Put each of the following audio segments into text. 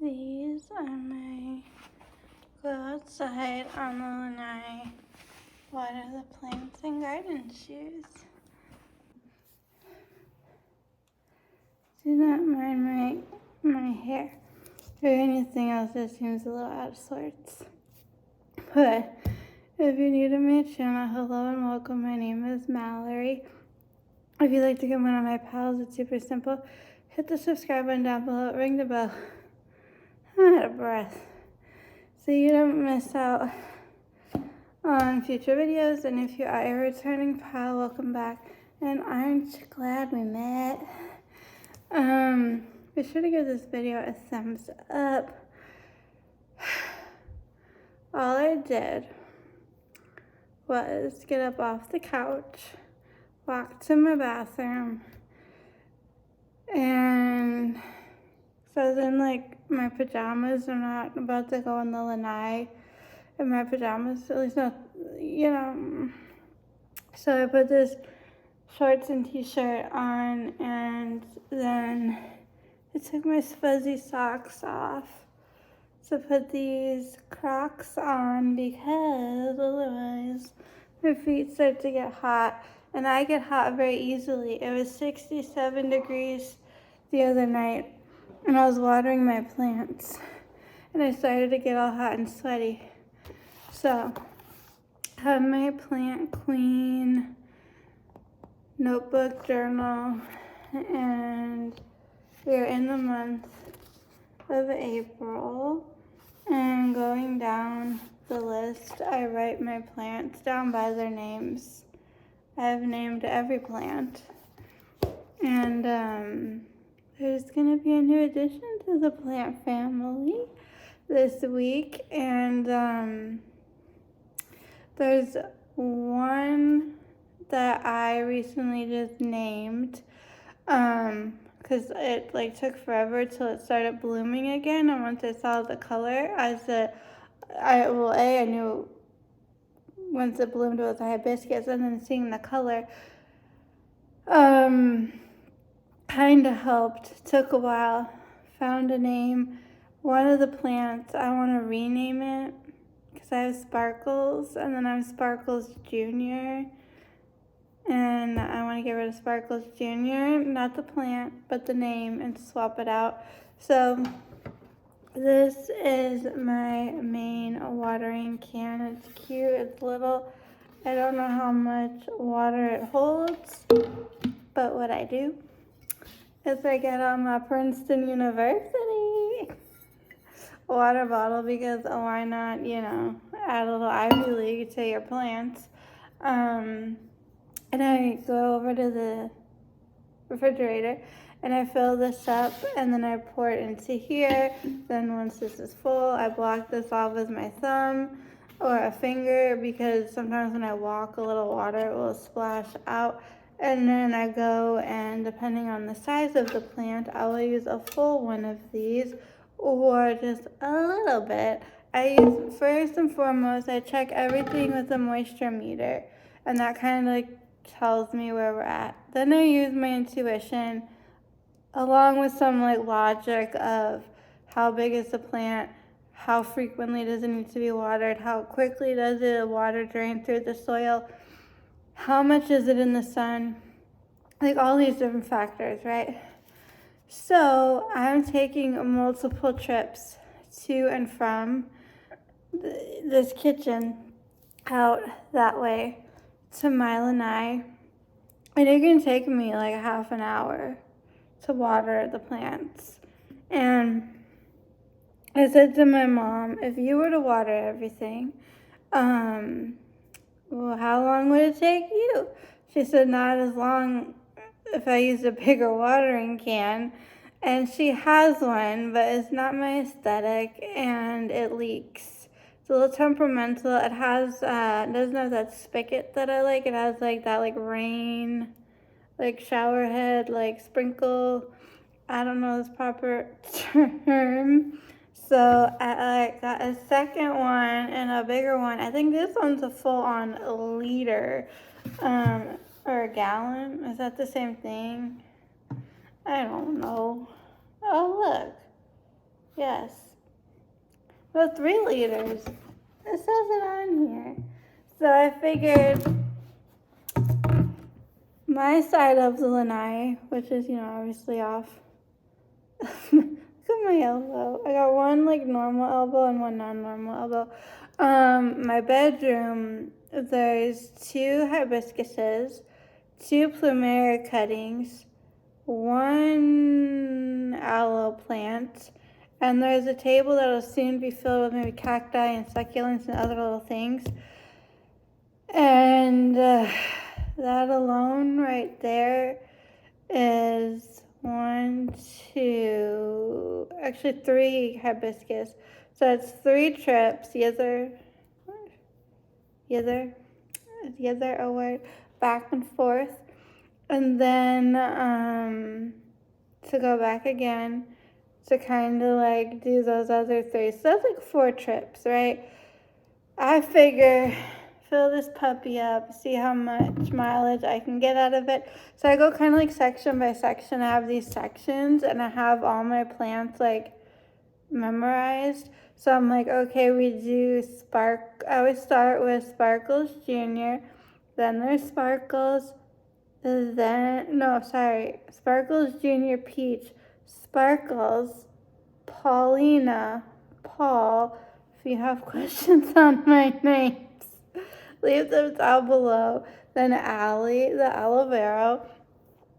These are my go outside on the lanai, water the plants and garden shoes. Do not mind my hair or anything else that seems a little out of sorts. But if you're new to my channel, hello and welcome. My name is Mallory. If you'd like to get one of my pals, it's super simple. Hit the subscribe button down below, ring the bell. I'm out of breath. So you don't miss out on future videos. And if you are a returning pal, welcome back. And aren't you glad we met? Be sure to give this video a thumbs up. All I did was get up off the couch, walk to my bathroom, and so then my pajamas are not about to go in the lanai in my pajamas, at least not, so I put this shorts and t-shirt on, and then I took my fuzzy socks off to put these Crocs on because otherwise my feet start to get hot, and I get hot very easily. It was 67 degrees the other night, and I was watering my plants, and I started to get all hot and sweaty. So I have my Plant Queen notebook journal, and we're in the month of April, and going down the list, I write my plants down by their names. I've named every plant, and there's gonna be a new addition to the plant family this week, and there's one that I recently just named, because it took forever till it started blooming again, and once I saw the color, I knew once it bloomed it was a hibiscus, and then seeing the color kind of helped. Took a while, found a name. One of the plants, I want to rename it because I have Sparkles, and then I have Sparkles Junior, and I want to get rid of Sparkles Junior, not the plant, but the name, and swap it out. So this is my main watering can. It's cute, it's little. I don't know how much water it holds, but what I do is I get on my Princeton University water bottle because why not, add a little Ivy League to your plants. And I go over to the refrigerator and I fill this up, and then I pour it into here. Then once this is full, I block this off with my thumb or a finger, because sometimes when I walk, a little water will splash out. And then I go, and depending on the size of the plant, I will use a full one of these or just a little bit. First and foremost, I check everything with a moisture meter, and that kind of tells me where we're at. Then I use my intuition along with some logic of how big is the plant, how frequently does it need to be watered, how quickly does the water drain through the soil, how much is it in the sun, all these different factors, right? So I'm taking multiple trips to and from this kitchen out that way to my lanai, and it can take me half an hour to water the plants. And I said to my mom, if you were to water everything, well, how long would it take you? She said not as long if I used a bigger watering can. And she has one, but it's not my aesthetic, and it leaks. It's a little temperamental. It has, it doesn't have that spigot that I like. It has that rain, shower head, sprinkle. I don't know this proper term. So I got a second one and a bigger one. I think this one's a full-on liter, or a gallon. Is that the same thing? I don't know. Oh, look. Yes. Well, 3 liters. It says it on here. So I figured my side of the lanai, which is, obviously off. Look at my elbow. I got one like normal elbow and one non-normal elbow. My bedroom, there's 2 hibiscuses, 2 plumeria cuttings, 1 aloe plant, and there's a table that'll soon be filled with maybe cacti and succulents and other little things. And that alone right there is 1, 2, actually 3 hibiscus. So it's 3 trips, yither, a word, back and forth. And then to go back again to kind of like do those other 3. So that's like 4 trips, right? I figure fill this puppy up, see how much mileage I can get out of it. So I go kind of like section by section. I have these sections and I have all my plants like memorized. So I'm like, okay, we do I always start with Sparkles Junior, then there's Sparkles, Sparkles Junior Peach, Sparkles, Paulina, Paul. If you have questions on my names, leave them down below. Then Allie, the aloe vera.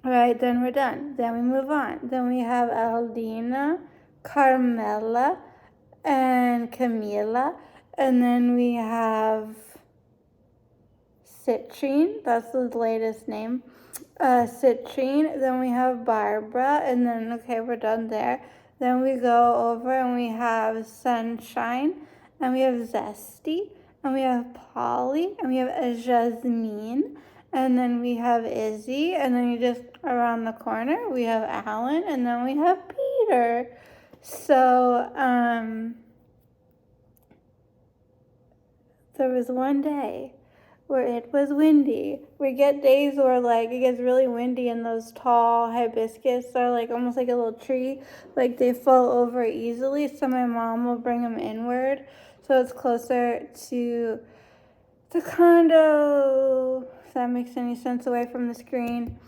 Right, then we're done. Then we move on. Then we have Aldina, Carmela, and Camila. And then we have Citrine. That's the latest name. Citrine. Then we have Barbara. And then, okay, we're done there. Then we go over and we have Sunshine. And we have Zesty. And we have Polly. And we have Jasmine. And then we have Izzy. And then you just around the corner, we have Alan. And then we have Peter. So, there was one day where it was windy. We get days where like it gets really windy and those tall hibiscus are like almost like a little tree, like they fall over easily. So my mom will bring them inward, so it's closer to the condo, if that makes any sense, away from the screen.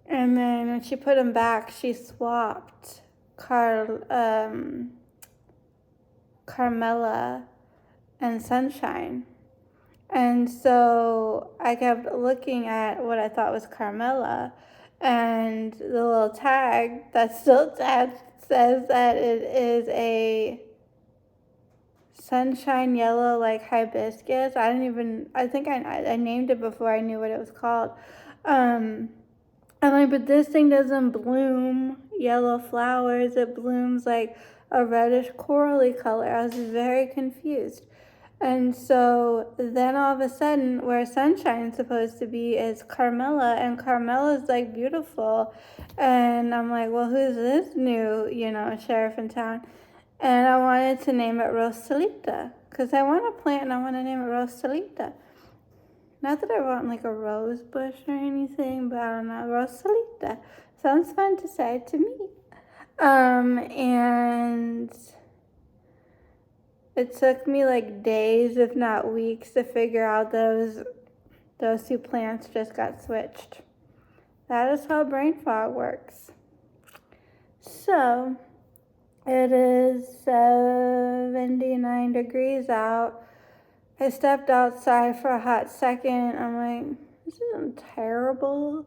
And then when she put them back, she swapped Carmela and Sunshine. And so I kept looking at what I thought was Carmela, and the little tag that's still attached says that it is a sunshine yellow like hibiscus. I think I named it before I knew what it was called. I'm like, but this thing doesn't bloom yellow flowers. It blooms like a reddish corally color. I was very confused. And so then all of a sudden, where Sunshine's supposed to be is Carmela, and Carmela's like beautiful. And I'm like, well, who's this new, sheriff in town? And I wanted to name it Rosalita, because I want a plant and I want to name it Rosalita. Not that I want like a rose bush or anything, but I don't know, Rosalita. Sounds fun to say to me. And it took me like days, if not weeks, to figure out those 2 plants just got switched. That is how brain fog works. So, it is 79 degrees out. I stepped outside for a hot second. I'm like, this isn't terrible,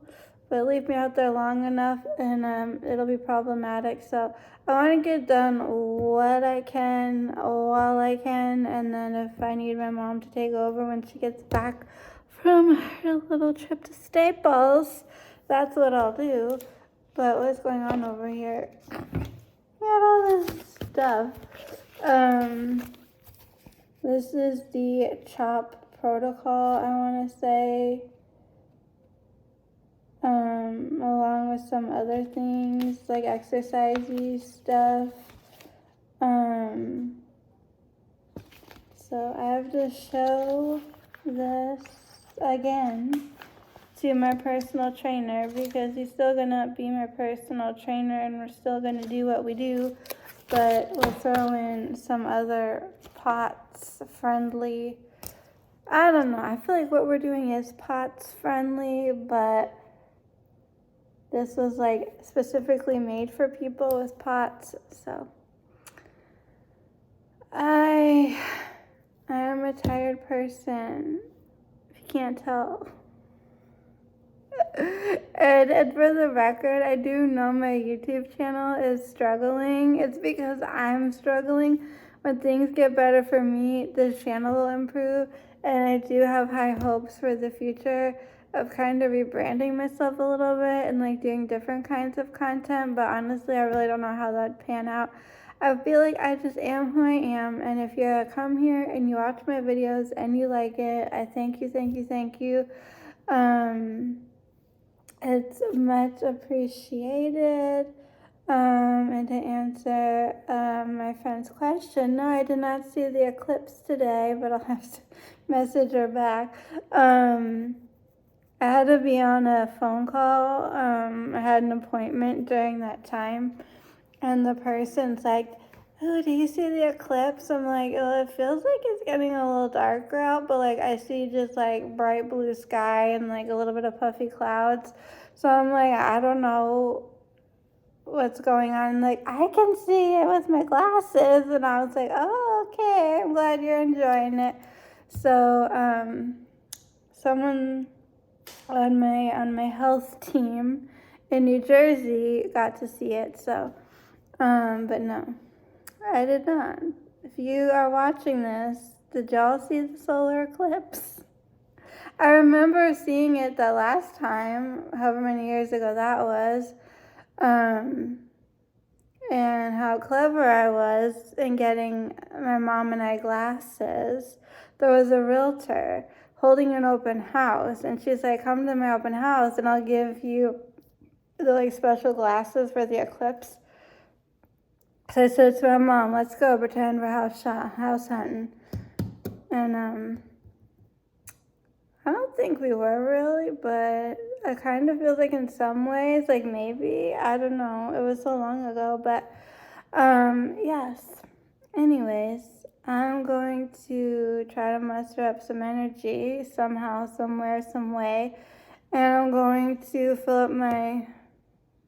but leave me out there long enough and it'll be problematic. So I want to get done what I can while I can, and then if I need my mom to take over when she gets back from her little trip to Staples, that's what I'll do. But what's going on over here? We got all this stuff. This is the CHOP protocol, I want to say, along with some other things like exercise-y stuff. So I have to show this again to my personal trainer, because he's still gonna be my personal trainer and we're still gonna do what we do. but we'll throw in some other pots friendly. I don't know. I feel like what we're doing is pots friendly, but this was like specifically made for people with pots. So I am a tired person, if you can't tell. And for the record, I do know my YouTube channel is struggling. It's because I'm struggling. When things get better for me, the channel will improve. And I do have high hopes for the future of kind of rebranding myself a little bit and like doing different kinds of content. But honestly, I really don't know how that'd pan out. I feel like I just am who I am. And if you come here and you watch my videos and you like it, I thank you, thank you, thank you. It's much appreciated. And to answer my friend's question, no, I did not see the eclipse today, but I'll have to message her back. I had to be on a phone call. I had an appointment during that time, and the person's like, "Oh, do you see the eclipse?" I'm like, "Oh, it feels like it's getting a little darker out, but like I see just like bright blue sky and like a little bit of puffy clouds." So I'm like, I don't know what's going on. Like, I can see it with my glasses, and I was like, "Oh, okay. I'm glad you're enjoying it." So, someone on my health team in New Jersey got to see it. So, but no. I did not. If you are watching this, did y'all see the solar eclipse? I remember seeing it the last time, however many years ago that was, and how clever I was in getting my mom and I glasses. There was a realtor holding an open house, and she's like, "Come to my open house and I'll give you the like special glasses for the eclipse." So I said to my mom, "Let's go pretend we're house hunting." And I don't think we were really, but I kind of feel like in some ways, like maybe, I don't know. It was so long ago, but yes. Anyways, I'm going to try to muster up some energy somehow, somewhere, some way. And I'm going to fill up maybe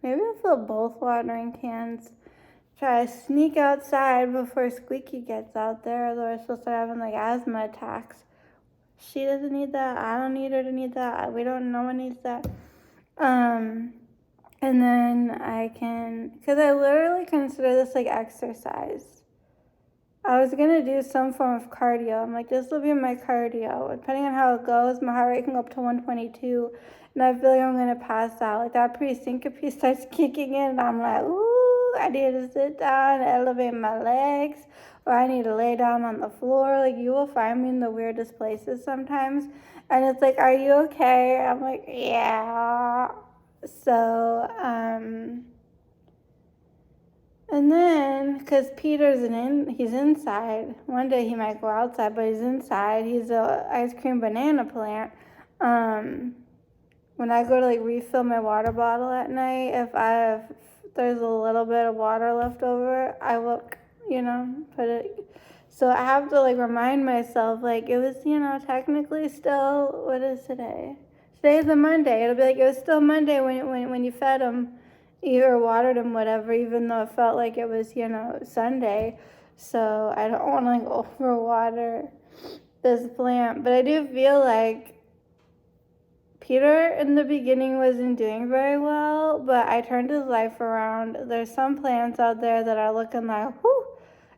I'll fill both watering cans. Try to sneak outside before Squeaky gets out there, otherwise she'll start having like asthma attacks. She doesn't need that. I don't need her to need that. No one needs that. And then because I literally consider this like exercise. I was gonna do some form of cardio. I'm like, this will be my cardio. Depending on how it goes, my heart rate can go up to 122, and I feel like I'm gonna pass out. Like that pre-syncope starts kicking in, and I'm like, ooh, I need to sit down, elevate my legs, or I need to lay down on the floor. Like you will find me in the weirdest places sometimes, and it's like, are you okay? I'm like, yeah. So, and then, because he's inside. One day he might go outside, but he's inside. He's a ice cream banana plant. When I go to like refill my water bottle at night, if there's a little bit of water left over, I will, put it. So I have to like remind myself, like it was, technically still, what is today? Today's a Monday. It'll be like it was still Monday when you fed him, or watered him, whatever, even though it felt like it was, Sunday. So I don't want to like overwater this plant, but I do feel like Peter in the beginning wasn't doing very well, but I turned his life around. There's some plants out there that are looking like, whoo,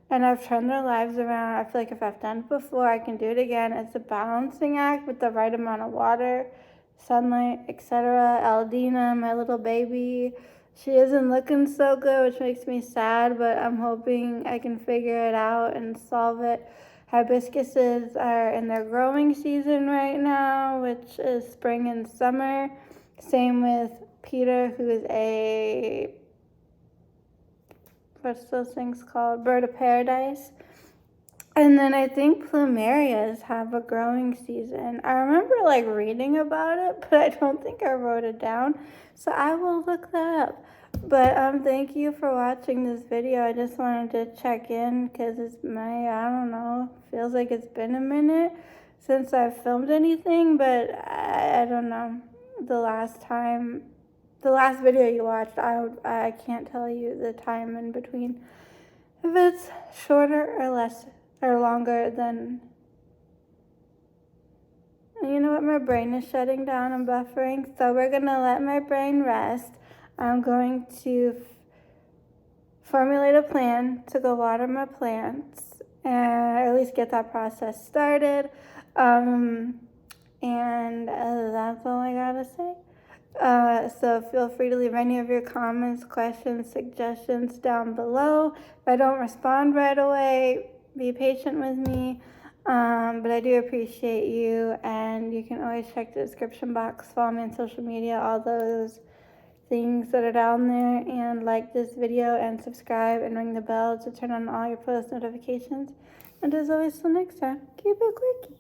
and I've turned their lives around. I feel like if I've done it before, I can do it again. It's a balancing act with the right amount of water, sunlight, etc. Aldina, my little baby, she isn't looking so good, which makes me sad, but I'm hoping I can figure it out and solve it. Hibiscuses are in their growing season right now, which is spring and summer. Same with Peter, who is what's those things called? Bird of paradise. And then I think plumerias have a growing season. I remember like reading about it, but I don't think I wrote it down. So I will look that up. But thank you for watching this video. I just wanted to check in because I don't know, feels like it's been a minute since I've filmed anything, but I don't know. The last video you watched, I can't tell you the time in between. If it's shorter or less or longer than, you know what, my brain is shutting down and buffering, so we're gonna let my brain rest. I'm going to formulate a plan to go water my plants, and at least get that process started. And that's all I gotta say. So feel free to leave any of your comments, questions, suggestions down below. If I don't respond right away, be patient with me. But I do appreciate you, and you can always check the description box, follow me on social media, all those things that are down there, and like this video and subscribe and ring the bell to turn on all your post notifications. And as always, till next time, keep it quickie.